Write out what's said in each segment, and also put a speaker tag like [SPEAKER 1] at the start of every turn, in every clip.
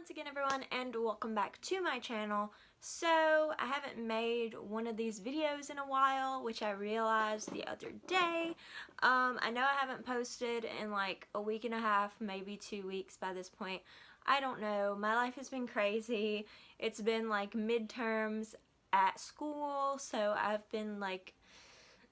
[SPEAKER 1] once again everyone, and welcome back to my channel. So I haven't made one of these videos in a while, which I realized the other day. I know I haven't posted in like a week and a half, maybe 2 weeks by this point. I don't know, my life has been crazy. It's been like midterms at school, so I've been like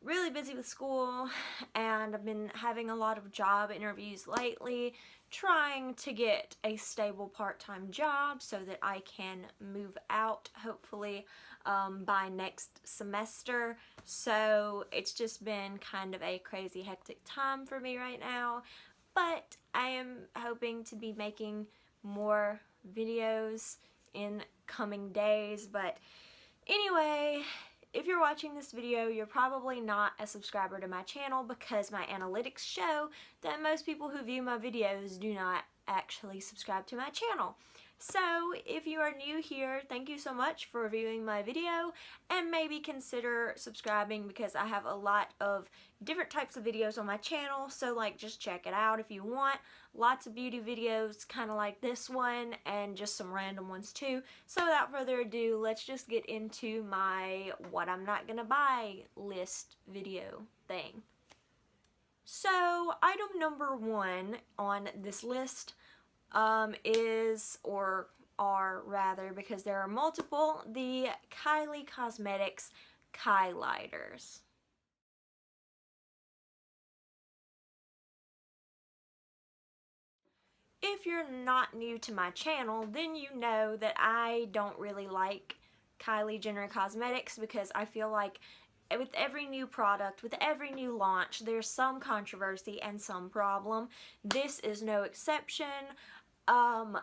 [SPEAKER 1] really busy with school, and I've been having a lot of job interviews lately, trying to get a stable part-time job so that I can move out hopefully by next semester. So it's just been kind of a crazy hectic time for me right now, but I am hoping to be making more videos in coming days. But anyway, if you're watching this video, you're probably not a subscriber to my channel because my analytics show that most people who view my videos do not actually subscribe to my channel. So if you are new here, thank you so much for viewing my video, and maybe consider subscribing because I have a lot of different types of videos on my channel, so like just check it out if you want. Lots of beauty videos kind of like this one, and just some random ones too. So without further ado, let's just get into my what I'm not gonna buy list video thing. So item number one on this list are rather, because there are multiple, the Kylie Cosmetics highlighters. If you're not new to my channel, then you know that I don't really like Kylie Jenner Cosmetics because I feel like with every new product, with every new launch, there's some controversy and some problem. This is no exception.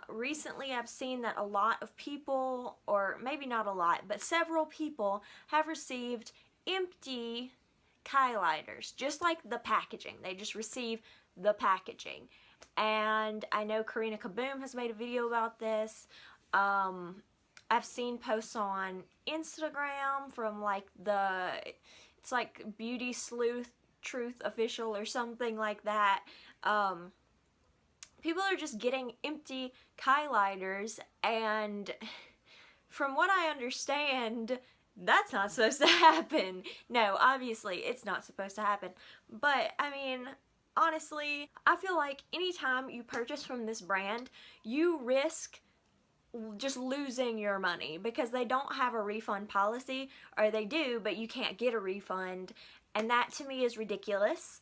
[SPEAKER 1] Recently I've seen that a lot of people, or maybe not a lot, but several people have received empty highlighters, just like the packaging. They just receive the packaging. And I know Karina Kaboom has made a video about this. I've seen posts on Instagram from like it's like Beauty Sleuth Truth Official or something like that. People are just getting empty highlighters, and from what I understand, that's not supposed to happen. No, obviously it's not supposed to happen, but I mean, honestly, I feel like anytime you purchase from this brand, you risk just losing your money because they don't have a refund policy, or they do, but you can't get a refund, and that to me is ridiculous.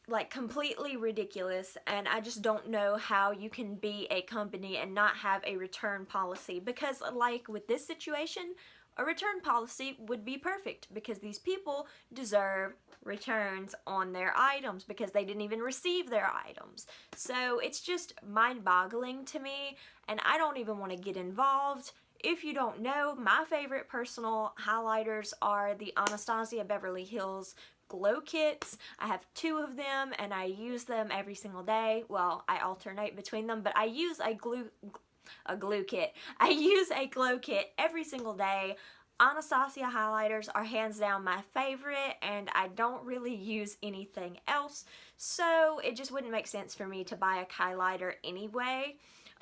[SPEAKER 1] Like completely ridiculous, and I just don't know how you can be a company and not have a return policy, because like with this situation, a return policy would be perfect because these people deserve returns on their items because they didn't even receive their items. So it's just mind-boggling to me, and I don't even want to get involved. If you don't know, my favorite personal highlighters are the Anastasia Beverly Hills glow kits. I have 2 of them and I use them every single day. Well, I alternate between them, but I use a glue kit. I use a glow kit every single day. Anastasia highlighters are hands down my favorite, and I don't really use anything else, so it just wouldn't make sense for me to buy a highlighter anyway.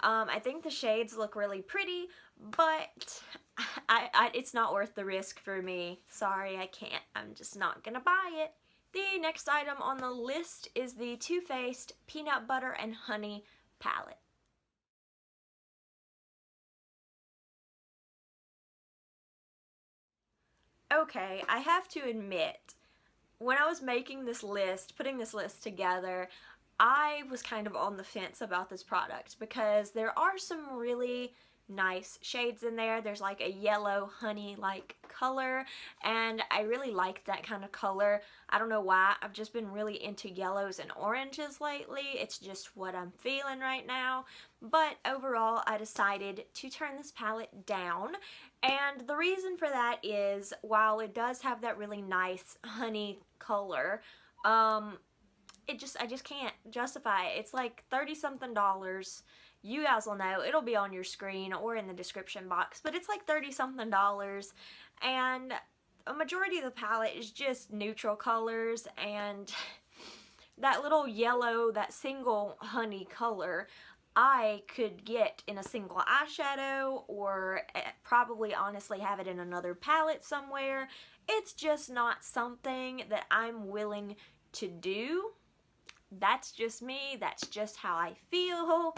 [SPEAKER 1] I think the shades look really pretty, but it's not worth the risk for me. Sorry, I can't. I'm just not gonna buy it. The next item on the list is the Too Faced Peanut Butter and Honey palette. Okay, I have to admit, when I was making this list, putting this list together, I was kind of on the fence about this product because there are some really nice shades in there. There's like a yellow honey like color, and I really like that kind of color. I don't know why, I've just been really into yellows and oranges lately. It's just what I'm feeling right now. But overall, I decided to turn this palette down, and the reason for that is, while it does have that really nice honey color, I just can't justify it. It's like $30 something. You guys will know, it'll be on your screen or in the description box, but it's like $30 something, and a majority of the palette is just neutral colors, and that little yellow, that single honey color, I could get in a single eyeshadow, or probably honestly have it in another palette somewhere. It's just not something that I'm willing to do. That's just me. That's just how I feel.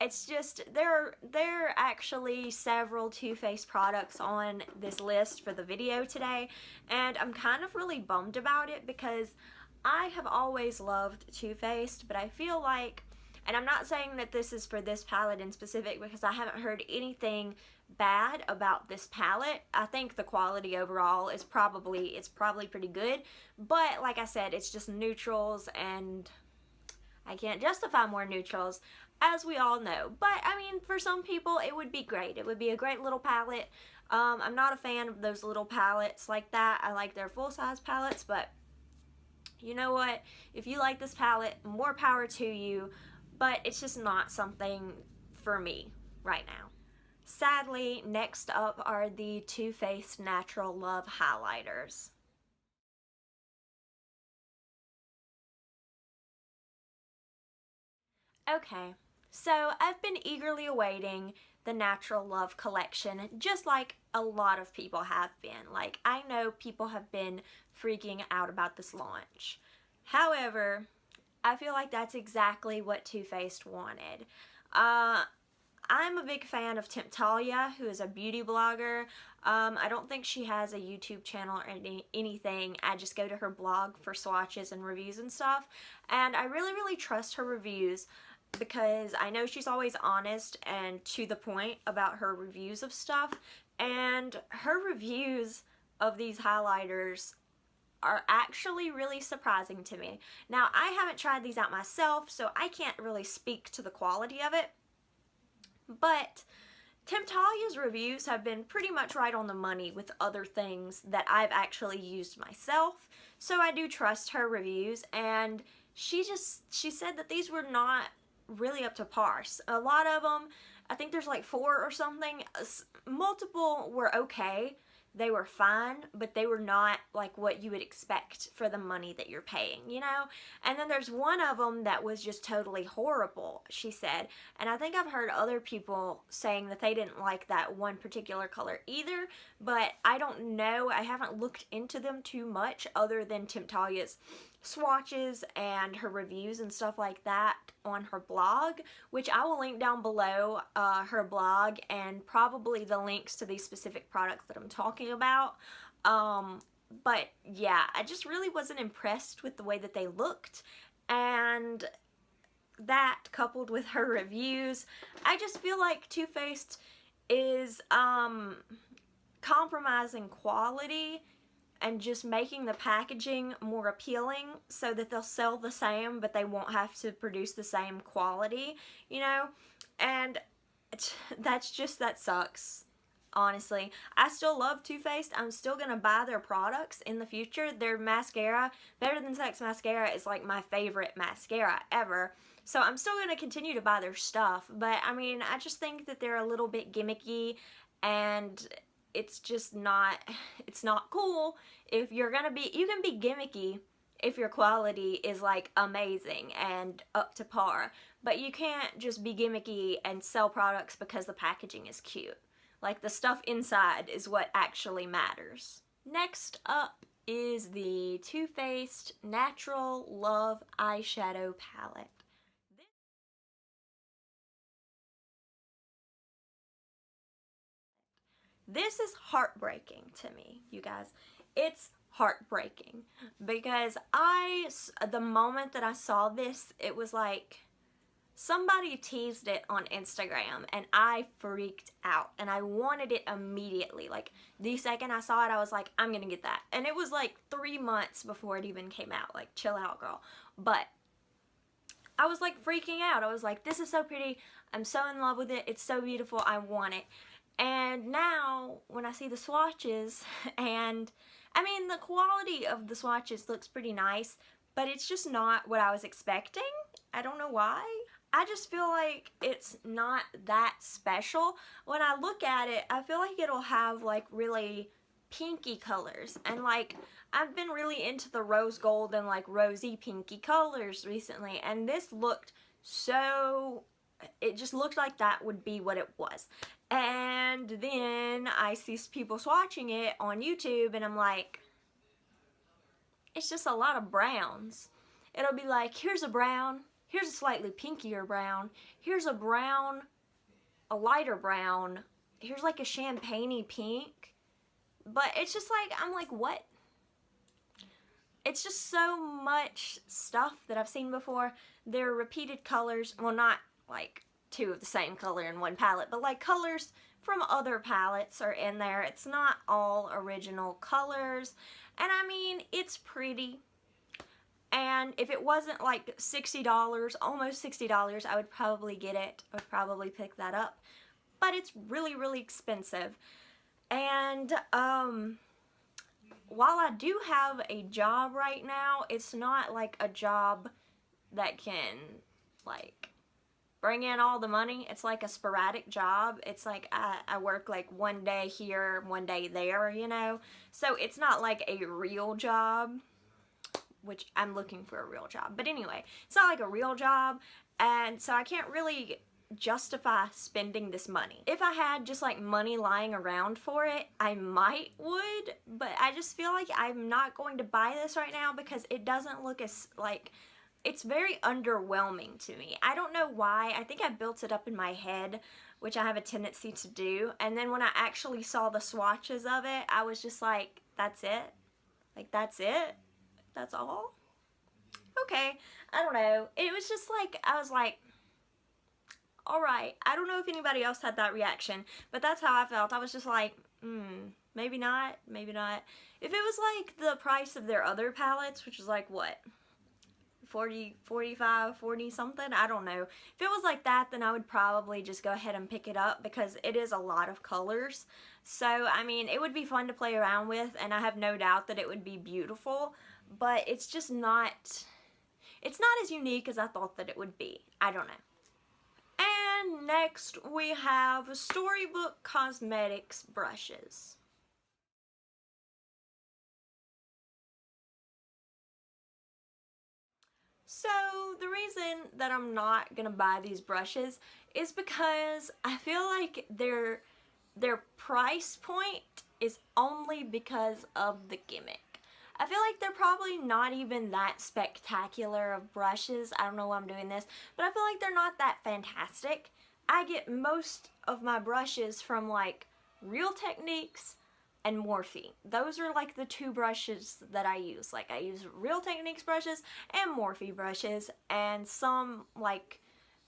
[SPEAKER 1] It's just, there are actually several Too Faced products on this list for the video today, and I'm kind of really bummed about it because I have always loved Too Faced, but I feel like, and I'm not saying that this is for this palette in specific because I haven't heard anything bad about this palette. I think the quality overall is probably pretty good, but like I said, it's just neutrals, and I can't justify more neutrals, as we all know. But, I mean, for some people, it would be great. It would be a great little palette. I'm not a fan of those little palettes like that. I like their full-size palettes, but you know what? If you like this palette, more power to you, but it's just not something for me right now. Sadly, next up are the Too Faced Natural Love Highlighters. Okay, so I've been eagerly awaiting the Natural Love collection, just like a lot of people have been. Like, I know people have been freaking out about this launch. However, I feel like that's exactly what Too Faced wanted. I'm a big fan of Temptalia, who is a beauty blogger. I don't think she has a YouTube channel or anything. I just go to her blog for swatches and reviews and stuff. And I really, really trust her reviews because I know she's always honest and to the point about her reviews of stuff. And her reviews of these highlighters are actually really surprising to me. Now, I haven't tried these out myself, so I can't really speak to the quality of it. But Temptalia's reviews have been pretty much right on the money with other things that I've actually used myself, so I do trust her reviews. And she said that these were not really up to par. A lot of them, I think there's like 4 or something, multiple were okay. They were fine, but they were not like what you would expect for the money that you're paying, you know? And then there's one of them that was just totally horrible, she said. And I think I've heard other people saying that they didn't like that one particular color either, but I don't know. I haven't looked into them too much other than Temptalia's swatches and her reviews and stuff like that on her blog, which I will link down below, her blog, and probably the links to these specific products that I'm talking about. But yeah, I just really wasn't impressed with the way that they looked, and that coupled with her reviews, I just feel like Too Faced is compromising quality and just making the packaging more appealing so that they'll sell the same, but they won't have to produce the same quality, you know? And that sucks, honestly. I still love Too Faced. I'm still gonna buy their products in the future. Their mascara, Better Than Sex mascara, is like my favorite mascara ever. So I'm still gonna continue to buy their stuff, but I mean, I just think that they're a little bit gimmicky, and it's just not, it's not cool. If you're gonna be, you can be gimmicky if your quality is like amazing and up to par, but you can't just be gimmicky and sell products because the packaging is cute. Like, the stuff inside is what actually matters. Next up is the Too Faced Natural Love Eyeshadow Palette. This is heartbreaking to me, you guys. It's heartbreaking because the moment that I saw this, it was like somebody teased it on Instagram and I freaked out and I wanted it immediately. Like, the second I saw it, I was like, I'm gonna get that. And it was like 3 months before it even came out. Like, chill out, girl. But I was like freaking out. I was like, this is so pretty. I'm so in love with it. It's so beautiful. I want it. And now, when I see the swatches, and I mean, the quality of the swatches looks pretty nice, but it's just not what I was expecting. I don't know why. I just feel like it's not that special. When I look at it, I feel like it'll have like really pinky colors, and like, I've been really into the rose gold and like rosy pinky colors recently, and this looked So it just looked like that would be what it was. And then I see people swatching it on YouTube and I'm like, it's just a lot of browns. It'll be like, here's a brown, here's a slightly pinkier brown, here's a brown, a lighter brown, here's like a champagne-y pink. But it's just like, I'm like, what? It's just so much stuff that I've seen before. They're repeated colors. Well, not like two of the same color in one palette, but like colors from other palettes are in there. It's not all original colors. And I mean, it's pretty. And if it wasn't like $60, almost $60, I would probably get it. I would probably pick that up. But it's really, really expensive. And, while I do have a job right now, it's not like a job that can, like, bring in all the money. It's like a sporadic job. It's like I work like one day here, one day there, you know? So it's not like a real job, which I'm looking for a real job. But anyway, it's not like a real job, and so I can't really justify spending this money. If I had just like money lying around for it, I might would, but I just feel like I'm not going to buy this right now because it doesn't look as like, it's very underwhelming to me. I don't know why. I think I built it up in my head, which I have a tendency to do, and then when I actually saw the swatches of it, I was just like, that's it? Like, that's it? That's all? Okay, I don't know. It was just like, I was like, alright. I don't know if anybody else had that reaction, but that's how I felt. I was just like, maybe not, maybe not. If it was like the price of their other palettes, which is like, what? 40, 45, 40 something? I don't know. If it was like that, then I would probably just go ahead and pick it up because it is a lot of colors. So, I mean, it would be fun to play around with, and I have no doubt that it would be beautiful, but it's just not, it's not as unique as I thought that it would be. I don't know. And next we have Storybook Cosmetics brushes. So the reason that I'm not gonna buy these brushes is because I feel like their price point is only because of the gimmick. I feel like they're probably not even that spectacular of brushes. I don't know why I'm doing this, but I feel like they're not that fantastic. I get most of my brushes from like Real Techniques and Morphe. Those are like the two brushes that I use. Like I use Real Techniques brushes and Morphe brushes and some like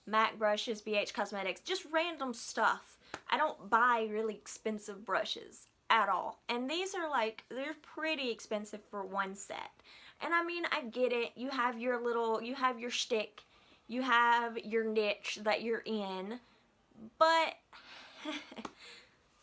[SPEAKER 1] MAC brushes, BH Cosmetics, just random stuff. I don't buy really expensive brushes at all. And these are like, they're pretty expensive for one set. And I mean, I get it. You have your little, you have your shtick, you have your niche that you're in, but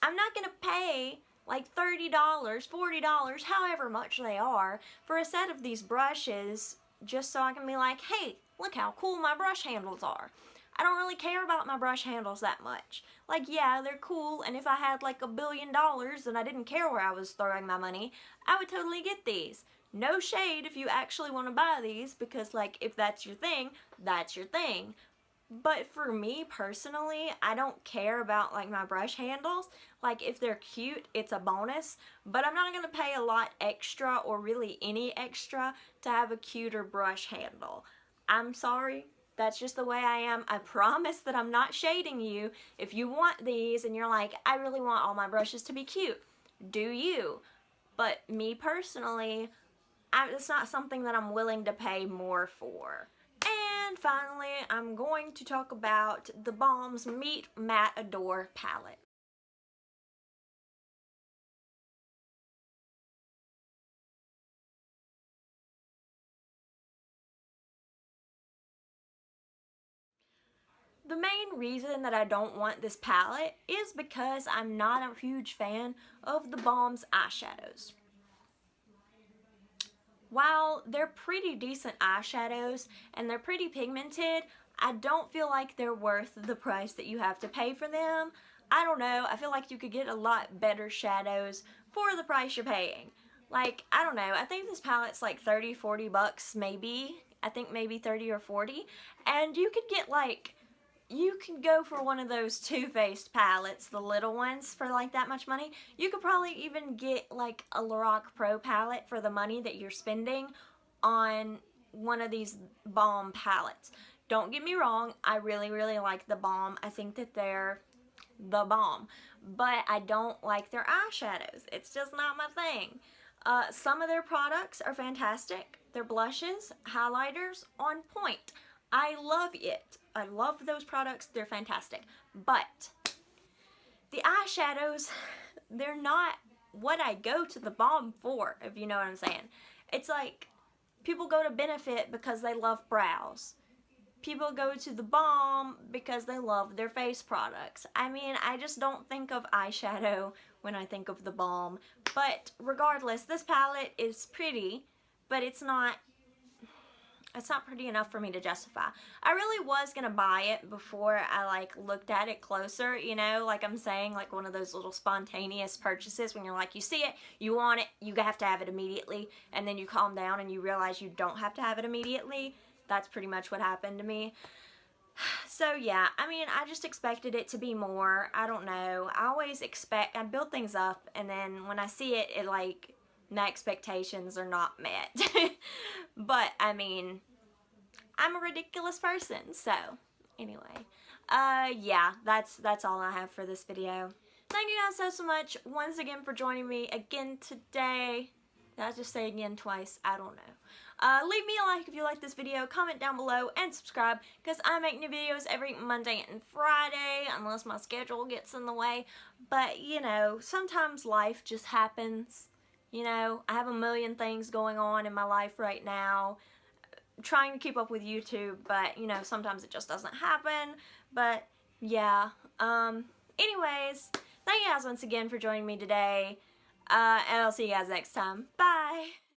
[SPEAKER 1] I'm not gonna pay like $30, $40, however much they are, for a set of these brushes just so I can be like, hey, look how cool my brush handles are. I don't really care about my brush handles that much. Like, yeah, they're cool, and if I had like $1 billion and I didn't care where I was throwing my money, I would totally get these. No shade if you actually want to buy these, because like, if that's your thing, that's your thing. But for me personally, I don't care about like my brush handles. Like if they're cute, it's a bonus, but I'm not going to pay a lot extra or really any extra to have a cuter brush handle. I'm sorry. That's just the way I am. I promise that I'm not shading you. If you want these and you're like, I really want all my brushes to be cute, do you? But me personally, it's not something that I'm willing to pay more for. And finally, I'm going to talk about the Balm's Meet Matte Adore palette. The main reason that I don't want this palette is because I'm not a huge fan of the Balm's eyeshadows. While they're pretty decent eyeshadows and they're pretty pigmented, I don't feel like they're worth the price that you have to pay for them. I don't know, I feel like you could get a lot better shadows for the price you're paying. Like, I don't know, I think this palette's like 30, 40 bucks maybe, I think maybe 30 or 40, and you could get like, you can go for one of those Too Faced palettes, the little ones, for like that much money. You could probably even get like a Lorac Pro palette for the money that you're spending on one of these Balm palettes. Don't get me wrong, I really, really like the Balm. I think that they're the bomb, but I don't like their eyeshadows. It's just not my thing. Some of their products are fantastic. Their blushes, highlighters, on point. I love it. I love those products. They're fantastic. But the eyeshadows, they're not what I go to the Balm for, if you know what I'm saying. It's like people go to Benefit because they love brows. People go to the Balm because they love their face products. I mean, I just don't think of eyeshadow when I think of the Balm. But regardless, this palette is pretty, but it's not pretty enough for me to justify. I really was gonna buy it before I like looked at it closer, you know, like I'm saying, like one of those little spontaneous purchases when you're like, you see it, you want it, you have to have it immediately, and then you calm down and you realize you don't have to have it immediately. That's pretty much what happened to me. So yeah, I mean, I just expected it to be more. I don't know. I build things up, and then when I see it, like, my expectations are not met. But, I mean, I'm a ridiculous person, so, anyway. Yeah, that's all I have for this video. Thank you guys so much once again for joining me again today. Did I just say again twice? I don't know. Leave me a like if you like this video, comment down below, and subscribe, because I make new videos every Monday and Friday, unless my schedule gets in the way. But, you know, sometimes life just happens. You know, I have a million things going on in my life right now, trying to keep up with YouTube, but, you know, sometimes it just doesn't happen. But, yeah. Anyways, thank you guys once again for joining me today. And I'll see you guys next time. Bye!